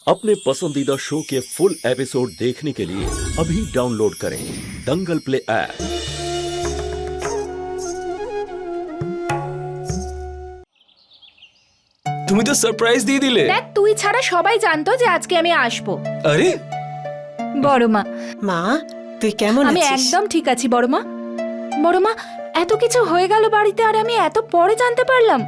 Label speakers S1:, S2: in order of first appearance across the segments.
S1: अपने पसंदीदा शो के फुल एपिसोड देखने के लिए अभी डाउनलोड करें दंगल प्ले ऐप।
S2: তুমি তো সারপ্রাইজ দিয়ে দিলে।
S3: দেখ তুই ছাড়া সবাই জানতো যে আজকে আমি আসবো।
S2: আরে
S3: বড় মা,
S4: মা তুই কেমন
S3: আমি
S4: আছিস?
S3: একদম ঠিক আছি বড় মা। বড় মা, এত কিছু হয়ে গেল বাড়িতে আর আমি এত পরে জানতে পারলাম।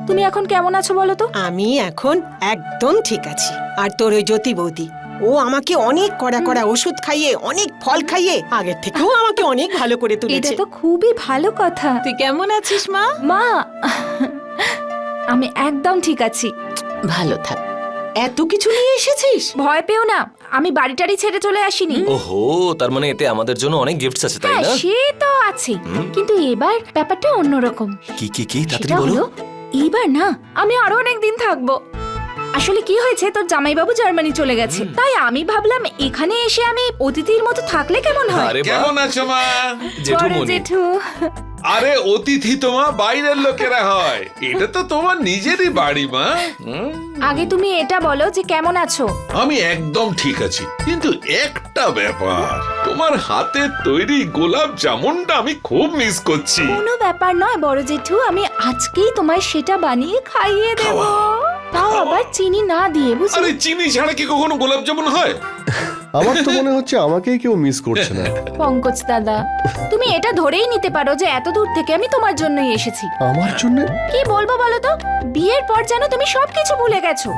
S3: তুমি এখন কেমন আছো বলো তো?
S4: আমি এখন একদম ঠিক আছি। আর তোর ওই জ্যোতি বৌদি, ও আমাকে অনেক কড়া কড়া ওষুধ খাইয়ে, অনেক ফল খাইয়ে আগের থেকেও আমাকে অনেক ভালো করে
S3: এটা
S4: তুলেছে।
S3: তো খুবই ভালো কথা।
S5: তুই কেমন আছিস মা?
S3: মা, আমি একদম ঠিক আছি।
S5: ভালো থাক। এত কিছু নিয়ে এসেছিস?
S3: ভয় পেও না, আমি বাড়িটারি ছেড়ে চলে আসিনি।
S2: ওহো, তার মানে এতে আমাদের জন্য অনেক গিফটস আছে, তাই
S3: হ্যাঁ,
S2: না?
S3: সে তো আছে, কিন্তু এবার ব্যাপারটা অন্যরকম।
S2: কি কি কি তাড়াতাড়ি
S3: সেটা
S2: বলো।
S3: হলো, এইবার না আমি আরো অনেক দিন থাকবো। আসলে কি হয়েছে, তোর জামাইবাবু জার্মানি চলে গেছে, তাই আমি ভাবলাম এখানে এসে আমি অতিথির মতো থাকলে কেমন হয়।
S2: আরে বাহ,
S6: কেমন আছো মা?
S3: বড়
S2: জেঠুমনি।
S3: জেঠু,
S6: আরে অতিথি তোমা বাইরের লোকেরা হয়, এটা তো তোমার নিজেরই বাড়ি মা।
S3: আগে তুমি এটা বলো যে কেমন আছো।
S6: আমি একদম ঠিক আছি, কিন্তু একটা ব্যাপার, তোমার হাতের তৈরি গোলাপ জামুনটা আমি খুব মিস করছি।
S3: কোনো ব্যাপার নয় বড় জেঠু, আমি আজকেই তোমায় সেটা বানিয়ে খাইয়ে দেব, তাও আবার চিনি না দিয়ে, বুঝলি?
S6: আরে চিনি ছাড়া কি কখনো গোলাপ জামুন হয়?
S7: আমার তো মনে হচ্ছে আমাকেই কেউ মিস করছে না।
S3: পঙ্কজ দাদা, তুমি এটা ধরেই নিতে পারো যে এত দূর থেকে আমি তোমার জন্যই এসেছি।
S7: আমার জন্য?
S3: কি বলবো বলো তো, বিয়ের পর যেন তুমি সবকিছু ভুলে গেছো।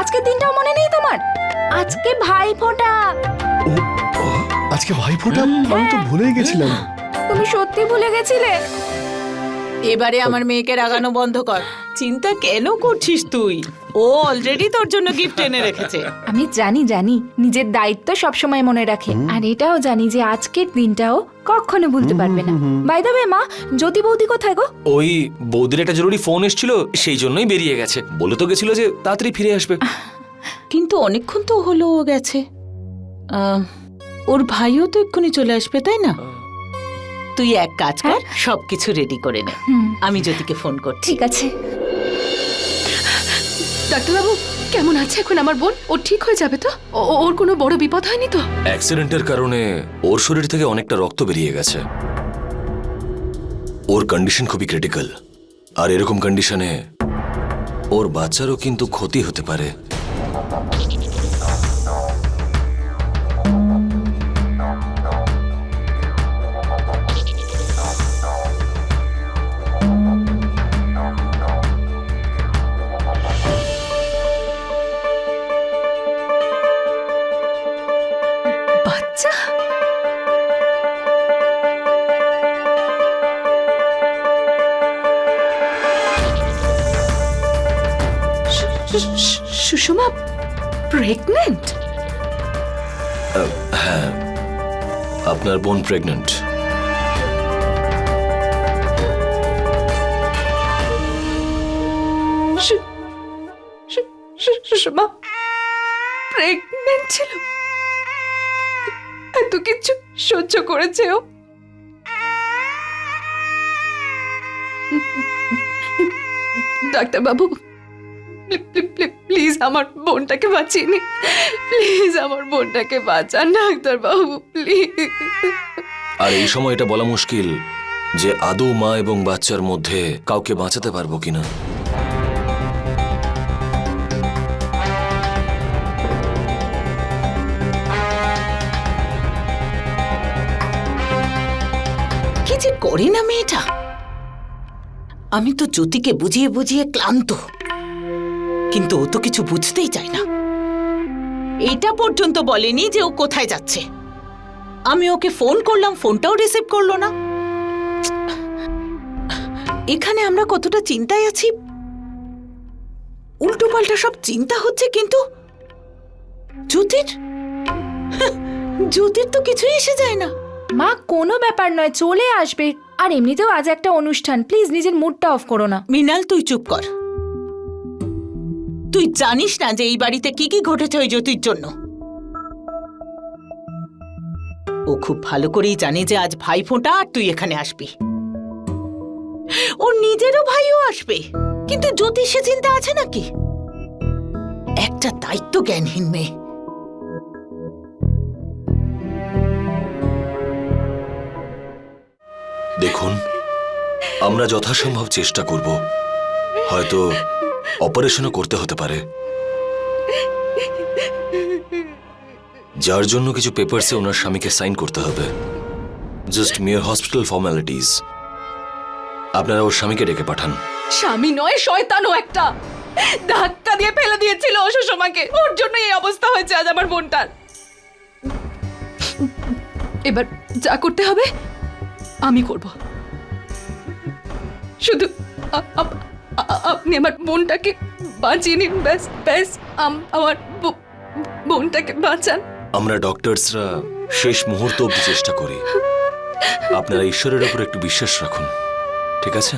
S3: আজকের দিনটাও মনে নেই তোমার? আজকে ভাইফোঁটা।
S7: আজকে ভাইফোঁটা? আমি তো ভুলেই গেছিলাম।
S3: তুমি সত্যি ভুলে গেছিলে?
S5: এবারে আমার মেয়েকে রাগানো বন্ধ কর। চিন্তা কেন করছিস তুই? ও অলরেডি তোর জন্য গিফট এনে রেখেছে।
S3: আমি জানি নিজের দায়িত্ব সবসময় মনে রাখে, আর এটাও জানি যে আজকের দিনটাও কখনো ভুলতে পারবে না। বাই দ্য ওয়ে মা, জ্যোতি বৌদি কোথায় গো?
S2: ওই বৌদির একটা জরুরি ফোন এসেছিল, সেই জন্যই বেরিয়ে গেছে। বলে তো গেছিল যে তাড়াতাড়ি ফিরে আসবে।
S5: কিন্তু অনেকক্ষণ তো হলো ও গেছে। ওর ভাইও তো এক্ষুনি চলে আসবে, তাই না? তুই এক কাজ কর, সবকিছু রেডি করে নে। আমি জ্যোতিকে ফোন করছি।
S3: ঠিক আছে।
S8: ডাক্তারবাবু, কেমন আছে এখন আমার বোন? ও ঠিক হয়ে যাবে তো? ওর কোনো বড় বিপদ হয়নি তো?
S2: অ্যাক্সিডেন্টের কারণে ওর শরীর থেকে অনেকটা রক্ত বেরিয়ে গেছে। ওর কন্ডিশন খুবই ক্রিটিক্যাল, আর এরকম কন্ডিশনে ওর বাচ্চারও কিন্তু ক্ষতি হতে পারে।
S8: বাচ্চা? সুষমা প্রেগনেন্ট?
S2: হ্যাঁ, আপনার বোন প্রেগন্যান্ট।
S8: সুষমা প্রেগনেন্ট ছিল? এত কিছু সহ্য করেছে ও? ডাক্তারবাবু, প্লিজ আমার বোনটাকে বাঁচিয়ে নি। প্লিজ আমার বোনটাকে বাঁচান ডাক্তারবাবু, প্লিজ।
S2: আর এই সময় এটা বলা মুশকিল যে আদৌ মা এবং বাচ্চার মধ্যে কাউকে বাঁচাতে পারবো কিনা।
S5: কি যে করে না মেয়েটা। আমি তো জ্যোতিকে বুঝিয়ে বুঝিয়ে ক্লান্ত, কিন্তু ও তো কিছু বুঝতেই চায় না। এটা পর্যন্ত বলেনি যে ও কোথায় যাচ্ছে। আমি ওকে ফোন করলাম, ফোনটাও রিসিভ করলো না। এখানে আমরা কতটা চিন্তায় আছি, উল্টো পাল্টা সব চিন্তা হচ্ছে, কিন্তু জ্যোতির তো কিছুই এসে যায় না।
S3: মা, কোনো ব্যাপার নয়, চলে আসবে। আর এমনিতেও আজ একটা অনুষ্ঠান, প্লিজ নিজের মুডটা অফ করো না।
S5: মৃণাল, তুই চুপ কর। তুই জানিস না যে এই বাড়িতে কি কি ঘটেছে ওই জ্যোতির জন্য? ও খুব ভালো করেই জানে যে আজ ভাইফোঁটা আর তুই এখানে আসবি। ওর নিজেরও ভাইও আসবে, কিন্তু জ্যোতির সে চিন্তা আছে নাকি? একটা দায়িত্ব জ্ঞানহীন মেয়ে।
S2: দেখুন, আমরা যথাসম্ভব চেষ্টা করব। হয়তো অপারেশনও করতে হতে পারে, যার জন্য কিছু পেপারসে ওনার স্বামীকে সাইন করতে হবে। জাস্ট মিয়ার হসপিটাল ফর্মালিটিজ। আপনারা ওর স্বামীকে ডেকে পাঠান।
S8: স্বামী নয়, শয়তানও একটা। ধাক্কা দিয়ে ফেলে দিয়েছিল ও সুষমাকে, ওর জন্য এই অবস্থা হয়েছে আজ আমার বোনটার। এবার যা করতে হবে আমি করব। শুধু আপনি আমার বোনটাকে বাঁচিয়ে নিন, ব্যাস ব্যাস। আমার বোনটাকে বাঁচান।
S2: আমরা ডক্টরসরা শেষ মুহূর্ত অবধি চেষ্টা করি। আপনারা ঈশ্বরের উপর একটু বিশ্বাস রাখুন, ঠিক আছে?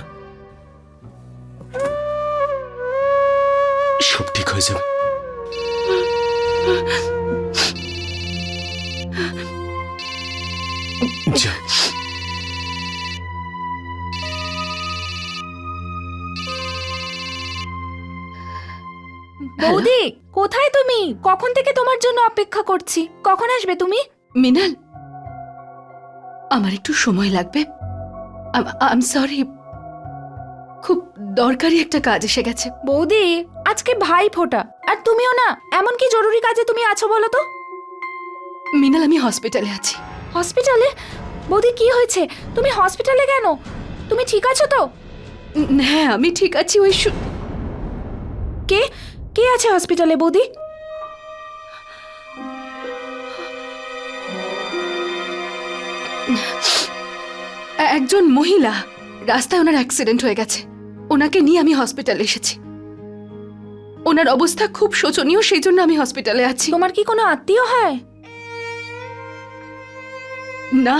S7: সব ঠিক হয়ে যাবে। যা।
S3: বৌদি, কোথায় তুমি? কখন থেকে তোমার জন্য অপেক্ষা করছি। কখন আসবে তুমি?
S8: মিনাল, আমার একটু সময় লাগবে। আই এম সরি, খুব দরকারি একটা কাজ এসে গেছে।
S3: বৌদি, আজকে ভাই ফোঁটা, আর তুমিও না। এমন কি জরুরি কাজে তুমি আছো বলো তো?
S8: মিনাল, আমি হসপিটালে আছি।
S3: হসপিটালে? বৌদি, কি হয়েছে? তুমি হসপিটালে কেন? তুমি ঠিক আছো তো?
S8: হ্যাঁ, আমি ঠিক আছি। ওই
S3: কে কে আছে হসপিটালে বৌদি?
S8: একজন মহিলা, রাস্তায় ওনার অ্যাক্সিডেন্ট হয়ে গেছে। ওনাকে নিয়ে আমি হসপিটালে এসেছি। ওনার অবস্থা খুব শোচনীয়, সেই জন্য আমি হসপিটালে আছি।
S3: তোমার কি কোনো আত্মীয় হয়?
S8: না।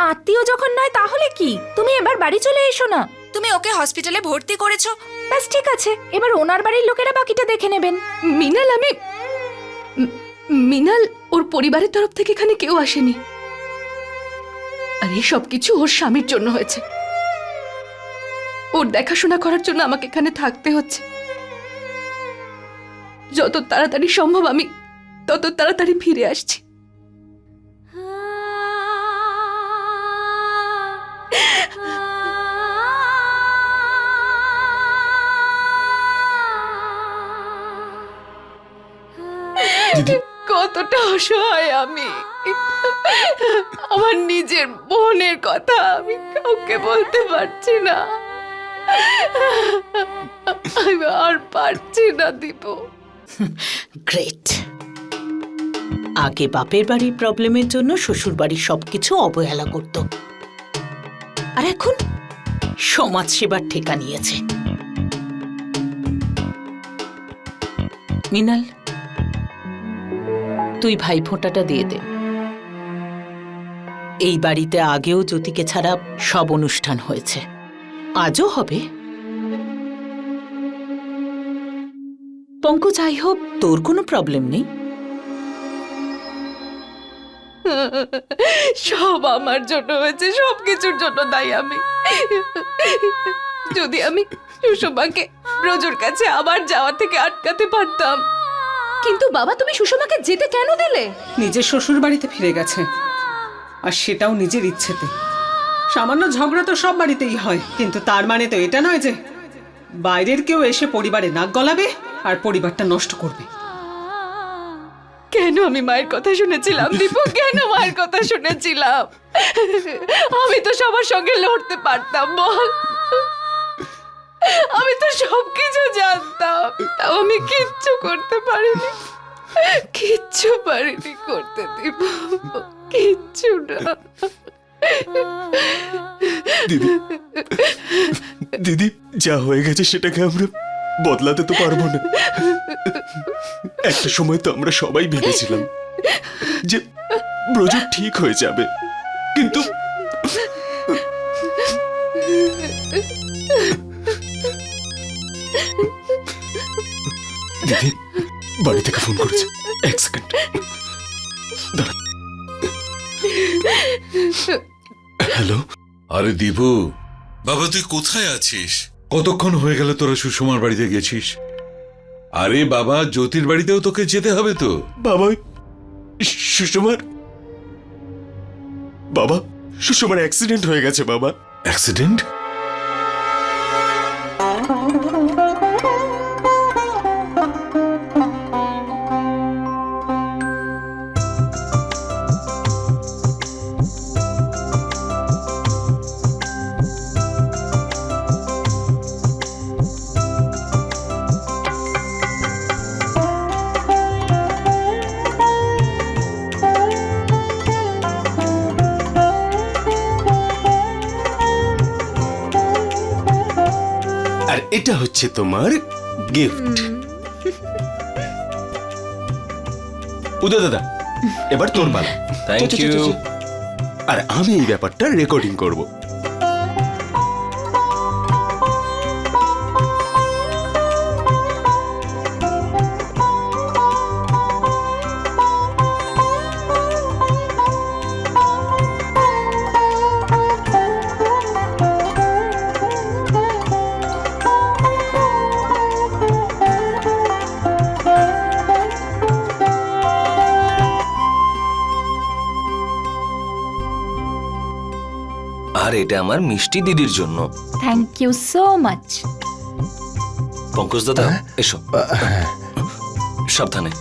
S3: আত্মীয় যখন নয় তাহলে কি? তুমি এবার বাড়ি চলে এসো না। তুমি ওকে হসপিটালে ভর্তি করেছো, ব্যাস ঠিক আছে। এবার ওনার বাড়ির লোকেরা বাকিটা দেখে নেবেন।
S8: মিনাল, মিনাল, ওর পরিবারের তরফ থেকে এখানে কেউ আসেনি। আর এই সব কিছু ওর স্বামীর জন্য হয়েছে। ওর দেখাশোনা করার জন্য আমাকে এখানে থাকতে হচ্ছে। যত তাড়াতাড়ি সম্ভব আমি তত তাড়াতাড়ি ফিরে আসছি।
S7: দিদি,
S8: কতটা অসহায় আমি। আমার নিজের বোনের কথা আমি কাউকে বলতে পারছি না। আমি আর পারছি না দীপু।
S5: গ্রেট। আগে বাপের বাড়ির প্রবলেমের জন্য শ্বশুর বাড়ির সবকিছু অবহেলা করত, আর এখন সমাজ সেবার ঠেকা নিয়েছে। মিনাল, তুই ভাই ফোঁটাটা দিয়ে দে। এই বাড়িতে আগেও জ্যোতিকে ছাড়া সব অনুষ্ঠান হয়েছে, আজও হবে। পঙ্কজ, আই হোপ তোর কোনো প্রবলেম নেই।
S8: সব আমার জন্য হয়েছে, সবকিছুর জন্য দায়ী আমি। যদি আমি সুষমাকে রোজুর কাছে আবার যাওয়া থেকে আটকাতে পারতাম। কিন্তু বাবা, তুমি সুষমাকে যেতে কেন দিলে?
S9: নিজের শ্বশুর বাড়িতে ফিরে গেছে, আর সেটাও নিজের ইচ্ছেতে। সামান্য ঝগড়া তো সব বাড়িতেই হয়, কিন্তু তার মানে তো এটা নয় যে বাইরের কেউ এসে পরিবারে নাক গলাবে আর পরিবারটা নষ্ট করবে।
S8: কেন আমি মায়ের কথা শুনেছিলাম দীপু? কেন মায়ের কথা শুনেছিলাম? আমি তো সবার সঙ্গে লড়তে পারতাম, বল। আমি তো সবকিছু জানতাম, তাও আমি কিচ্ছু করতে পারিনি। কিচ্ছু পারিনি করতে দীপু, কিচ্ছু না।
S7: দিদি, দিদি, যা হয়ে গেছে সেটাকে আমরা বদলাতে তো পারবো না। একটা সময় তো আমরা সবাই ভেবেছিলাম যে ব্রজ ঠিক হয়ে যাবে, কিন্তু দিদি বাড়ি থেকে ফোন করেছে। এক সেকেন্ড দাঁড়া। হ্যালো।
S6: আরে দীপু,
S10: বাবা, তুই কোথায় আছিস?
S6: কতক্ষণ হয়ে গেল তোরা সুষমার বাড়িতে গেছিস? আরে বাবা, জ্যোতির বাড়িতেও তোকে যেতে হবে তো।
S7: বাবা, সুষমার বাবা, সুষমার অ্যাক্সিডেন্ট হয়ে গেছে বাবা।
S6: অ্যাক্সিডেন্ট?
S7: আর এটা হচ্ছে তোমার গিফট। উদয় দাদা, এবার তোর পালা।
S2: থ্যাংক
S7: চল, চল,
S2: ইউ।
S7: চল, চল। আর আমি এই ব্যাপারটা রেকর্ডিং করব।
S2: আর এটা আমার মিষ্টি দিদির জন্য।
S3: Thank you so much.
S2: Pankaj দাদা, এসো। সাবধানে।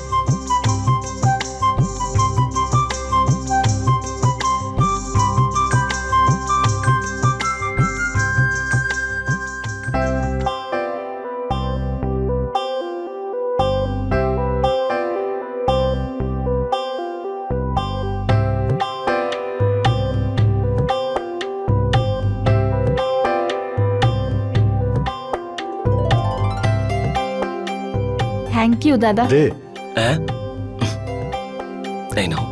S3: থ্যাংক ইউ দাদা।
S7: দে,
S2: হ্যাঁ, এই নাও।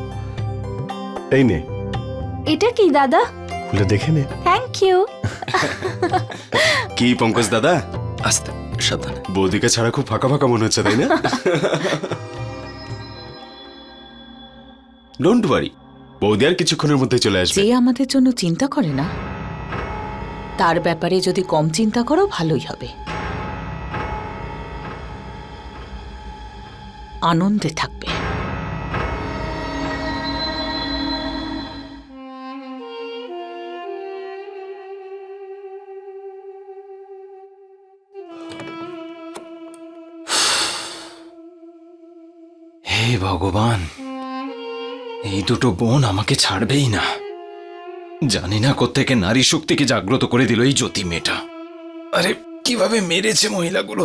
S7: এই নে,
S3: এটা কি দাদা?
S7: খুলে দেখে নে।
S3: Thank you.
S7: কি পঙ্কজ দাদা,
S2: আস্তে, সাবধানে।
S7: বৌদিকে ছাড়া খুব ফাঁকা ফাঁকা মনে হচ্ছে, তাই না? ডোন্ট ওয়ারি, বৌদি আর কিছুক্ষণের মধ্যে চলে আসবে।
S5: যে আমাদের জন্য চিন্তা করে না, তার ব্যাপারে যদি কম চিন্তা করো ভালোই হবে। আনন্দে থাকবে।
S10: হে ভগবান, এই দুটো বোন আমাকে ছাড়বেই না। জানি না কোত্থেকে নারী শক্তিকে জাগ্রত করে দিল এই জ্যোতি মেয়েটা। আরে কিভাবে মেরেছে মহিলাগুলো!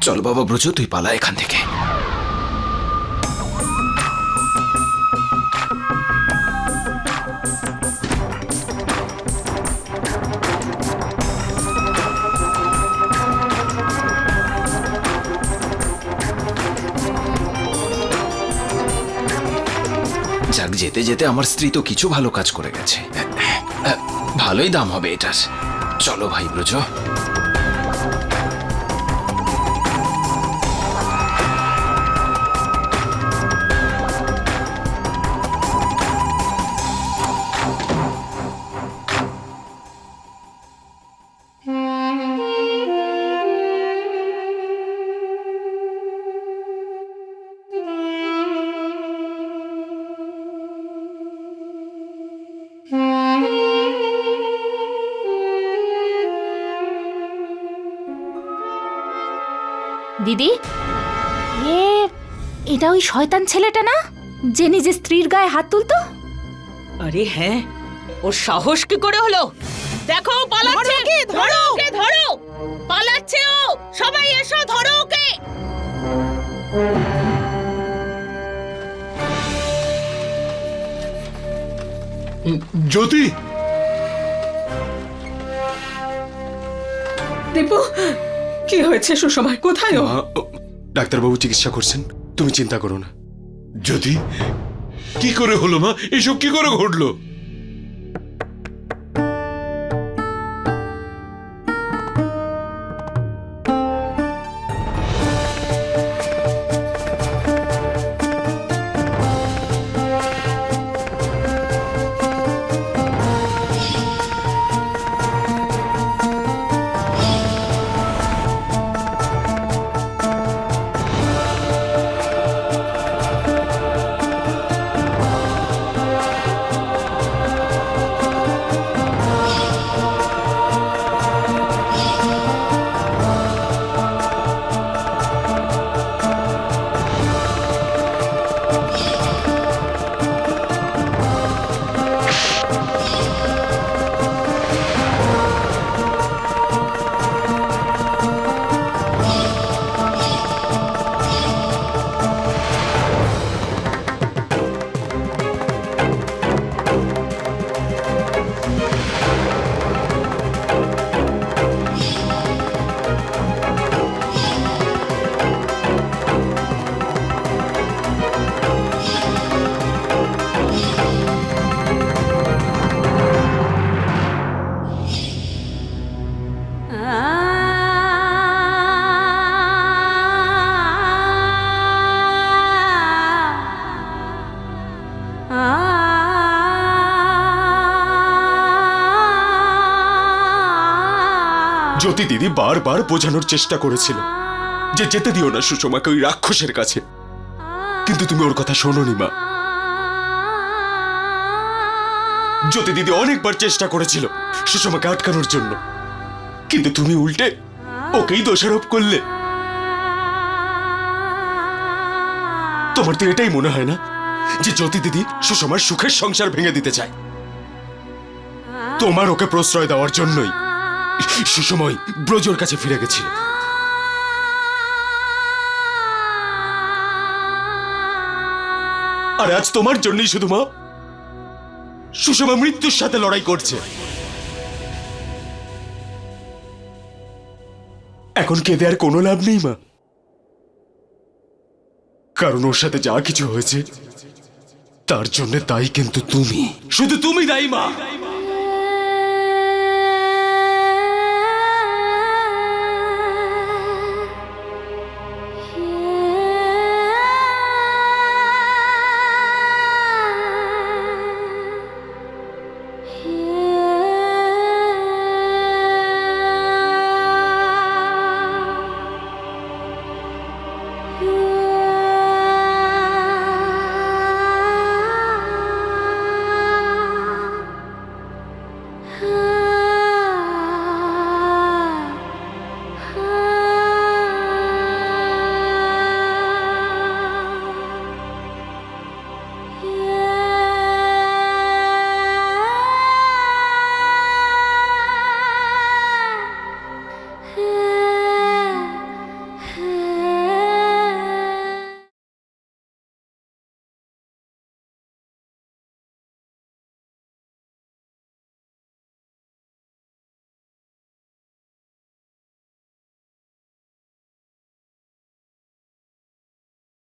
S10: চল বাবা ব্রজ, তুই পালা এখান থেকে। যাক, যেতে যেতে আমার স্ত্রী তো কিছু ভালো কাজ করে গেছে। ভালোই দাম হবে এটার। চলো ভাই ব্রজ।
S3: দিদি, এটা ওই শয়তান ছেলেটা না, যে নিজের স্ত্রীর গায়ে হাত তুলতো?
S5: আরে হ্যাঁ, ওর সাহস কি করে হলো? দেখো পালাচ্ছে। ধরো ওকে, ধরো! পালাচ্ছে ও! সবাই এসো, ধরো ওকে!
S6: জ্যোতি,
S9: দীপু, কি হয়েছে সুষমায়? কোথায় ও?
S7: ডাক্তারবাবু চিকিৎসা করছেন, তুমি চিন্তা করো না।
S6: জ্যোতি, কি করে হলো মা? এসব কি করে ঘটলো?
S7: জ্যোতি দিদি বারবার বোঝানোর চেষ্টা করেছিল যে যেতে দিও না সুষমাকে ওই রাক্ষসের কাছে, কিন্তু তুমি ওর কথা শোনোনি মা। জ্যোতি দিদি অনেকবার চেষ্টা করেছিল সুষমাকে আটকানোর জন্য, কিন্তু তুমি উল্টে ওকেই দোষারোপ করলে। তোমার তো এটাই মনে হয় না যে জ্যোতি দিদি সুষমার সুখের সংসার ভেঙে দিতে চায়? তোমার ওকে প্রশ্রয় দেওয়ার জন্যই সুসময় ব্রজর কাছে ফিরে গেছিল। আর আজ তোমার জন্যই শুধু মা সুষমা মৃত্যুর সাথে লড়াই করছে। এখন কেঁদে আর কোনো লাভ নেই মা, কারণ ওর সাথে যা কিছু হয়েছে তার জন্য দায়ী কিন্তু তুমি, শুধু তুমি দায়ী মা।